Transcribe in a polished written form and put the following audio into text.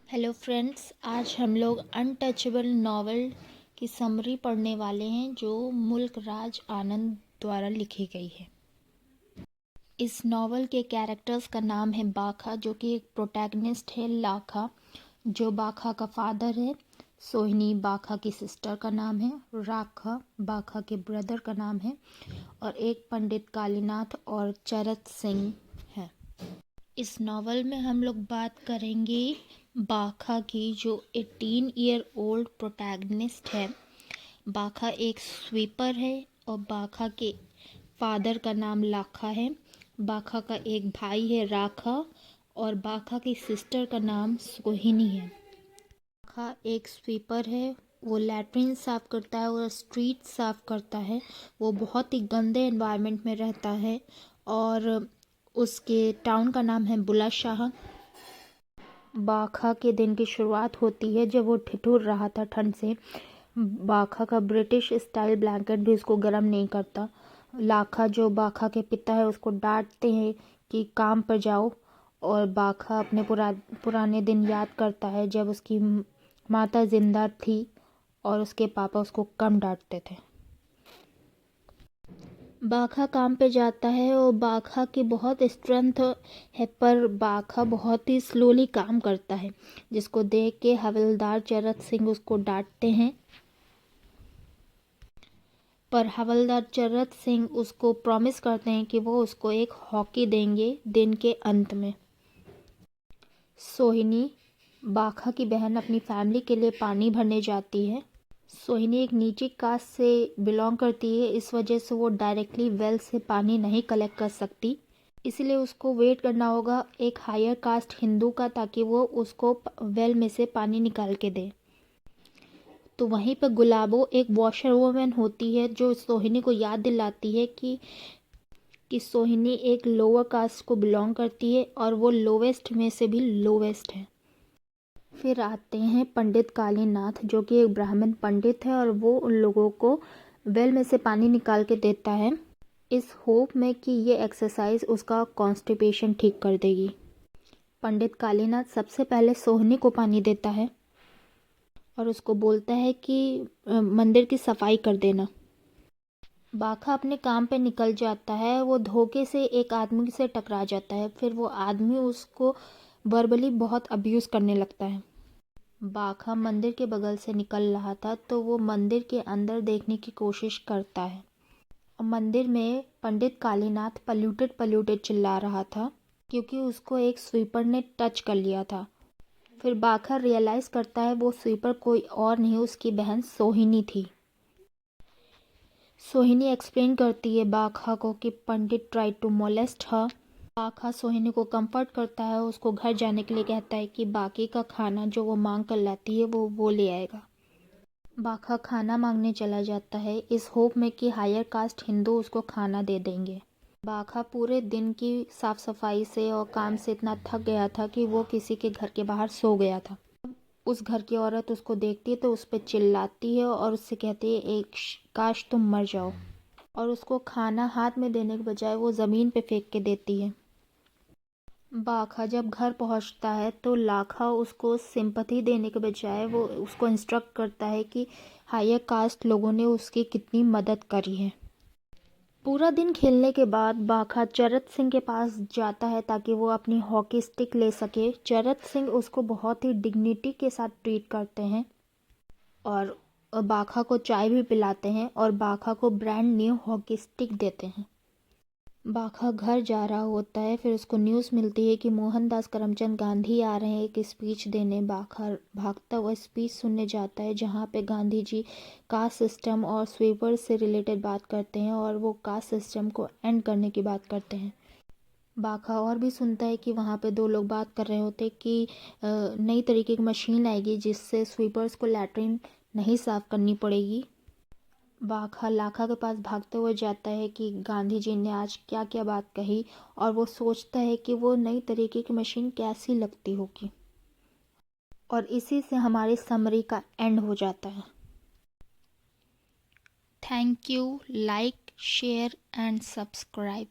Hello friends, आज हम लोग अनटचेबल नावल की समरी पढ़ने वाले हैं जो मुल्क राज आनंद द्वारा लिखी गई है। इस नावल के कैरेक्टर्स का नाम है बाखा, जो कि एक प्रोटैगनिस्ट है। लाखा, जो बाखा का फादर है। सोहिनी, बाखा की सिस्टर का नाम है। राखा, बाखा के ब्रदर का नाम है। और एक पंडित कालीनाथ और चरत सिंह है। इस नावल में हम लोग बात करेंगे बाखा की, जो 18 ईयर ओल्ड प्रोटैगनिस्ट है। बाखा एक स्वीपर है और बाखा के फादर का नाम लाखा है। बाखा का एक भाई है राखा और बाखा की सिस्टर का नाम सोहिनी है। बाखा एक स्वीपर है, वो लैट्रिन साफ़ करता है और स्ट्रीट साफ़ करता है। वो बहुत ही गंदे एनवायरनमेंट में रहता है और उसके टाउन का नाम है बुलंदशहर। बाखा के दिन की शुरुआत होती है जब वो ठिठुर रहा था ठंड से। बाखा का ब्रिटिश स्टाइल ब्लैंकेट भी उसको गर्म नहीं करता। लाखा, जो बाखा के पिता है, उसको डांटते हैं कि काम पर जाओ। और बाखा अपने पुराने दिन याद करता है जब उसकी माता जिंदा थी और उसके पापा उसको कम डांटते थे। बाखा काम पे जाता है और बाखा की बहुत स्ट्रेंथ है, पर बाखा बहुत ही स्लोली काम करता है, जिसको देख के हवलदार चरत सिंह उसको डांटते हैं। पर हवलदार चरत सिंह उसको प्रॉमिस करते हैं कि वो उसको एक हॉकी देंगे दिन के अंत में। सोहिनी, बाखा की बहन, अपनी फैमिली के लिए पानी भरने जाती है। सोहिनी एक नीची कास्ट से बिलोंग करती है, इस वजह से वो डायरेक्टली वेल से पानी नहीं कलेक्ट कर सकती। इसलिए उसको वेट करना होगा एक हायर कास्ट हिंदू का, ताकि वो उसको वेल में से पानी निकाल के दे। तो वहीं पर गुलाबो एक वॉशर वूमेन होती है, जो सोहिनी को याद दिलाती है कि सोहिनी एक लोअर कास्ट को बिलोंग करती है और वो लोवेस्ट में से भी लोवेस्ट है। फिर आते हैं पंडित कालीनाथ, जो कि एक ब्राह्मण पंडित है और वो उन लोगों को वेल में से पानी निकाल के देता है, इस होप में कि ये एक्सरसाइज उसका कॉन्स्टिपेशन ठीक कर देगी। पंडित कालीनाथ सबसे पहले सोहिनी को पानी देता है और उसको बोलता है कि मंदिर की सफाई कर देना। बाखा अपने काम पे निकल जाता है। वो धोखे से एक आदमी से टकरा जाता है, फिर वो आदमी उसको वर्बली बहुत अब्यूज़ करने लगता है। बाखा मंदिर के बगल से निकल रहा था तो वो मंदिर के अंदर देखने की कोशिश करता है और मंदिर में पंडित कालीनाथ पल्यूटेड पल्यूटेड चिल्ला रहा था, क्योंकि उसको एक स्वीपर ने टच कर लिया था। फिर बाखा रियलाइज़ करता है वो स्वीपर कोई और नहीं, उसकी बहन सोहिनी थी। सोहिनी एक्सप्लेन करती है बाखा को कि पंडित ट्राई टू मोलेस्ट हर। बाखा सोहिनी को कंफर्ट करता है, उसको घर जाने के लिए कहता है कि बाकी का खाना जो वो मांग कर लाती है वो ले आएगा। बाखा खाना मांगने चला जाता है, इस होप में कि हायर कास्ट हिंदू उसको खाना दे देंगे। बाखा पूरे दिन की साफ सफाई से और काम से इतना थक गया था कि वो किसी के घर के बाहर सो गया था। उस घर की औरत उसको देखती है तो उस पर चिल्लाती है और उससे कहती है, एक काश तुम मर जाओ। और उसको खाना हाथ में देने के बजाय वो ज़मीन पे फेंक के देती है। बाखा जब घर पहुंचता है तो लाखा उसको सिंपैथी देने के बजाय वो उसको इंस्ट्रक्ट करता है कि हायर कास्ट लोगों ने उसकी कितनी मदद करी है। पूरा दिन खेलने के बाद बाखा चरत सिंह के पास जाता है ताकि वो अपनी हॉकी स्टिक ले सके। चरत सिंह उसको बहुत ही डिग्निटी के साथ ट्रीट करते हैं और बाखा को चाय भी पिलाते हैं और बाखा को ब्रांड न्यू हॉकी स्टिक देते हैं। बाखा घर जा रहा होता है, फिर उसको न्यूज़ मिलती है कि मोहनदास करमचंद गांधी आ रहे हैं एक स्पीच देने। बाखा भागता हुआ स्पीच सुनने जाता है, जहाँ पे गांधी जी कास्ट सिस्टम और स्वीपर से रिलेटेड बात करते हैं और वो कास्ट सिस्टम को एंड करने की बात करते हैं। बाखा और भी सुनता है कि वहाँ पे दो लोग बात कर रहे होते कि नई तरीके की मशीन आएगी जिससे स्वीपर्स को लैट्रिन नहीं साफ़ करनी पड़ेगी। बाखा लाखा के पास भागते हुए जाता है कि गांधी जी ने आज क्या क्या बात कही, और वो सोचता है कि वो नई तरीके की मशीन कैसी लगती होगी। और इसी से हमारी समरी का एंड हो जाता है। Thank you, like, share and subscribe.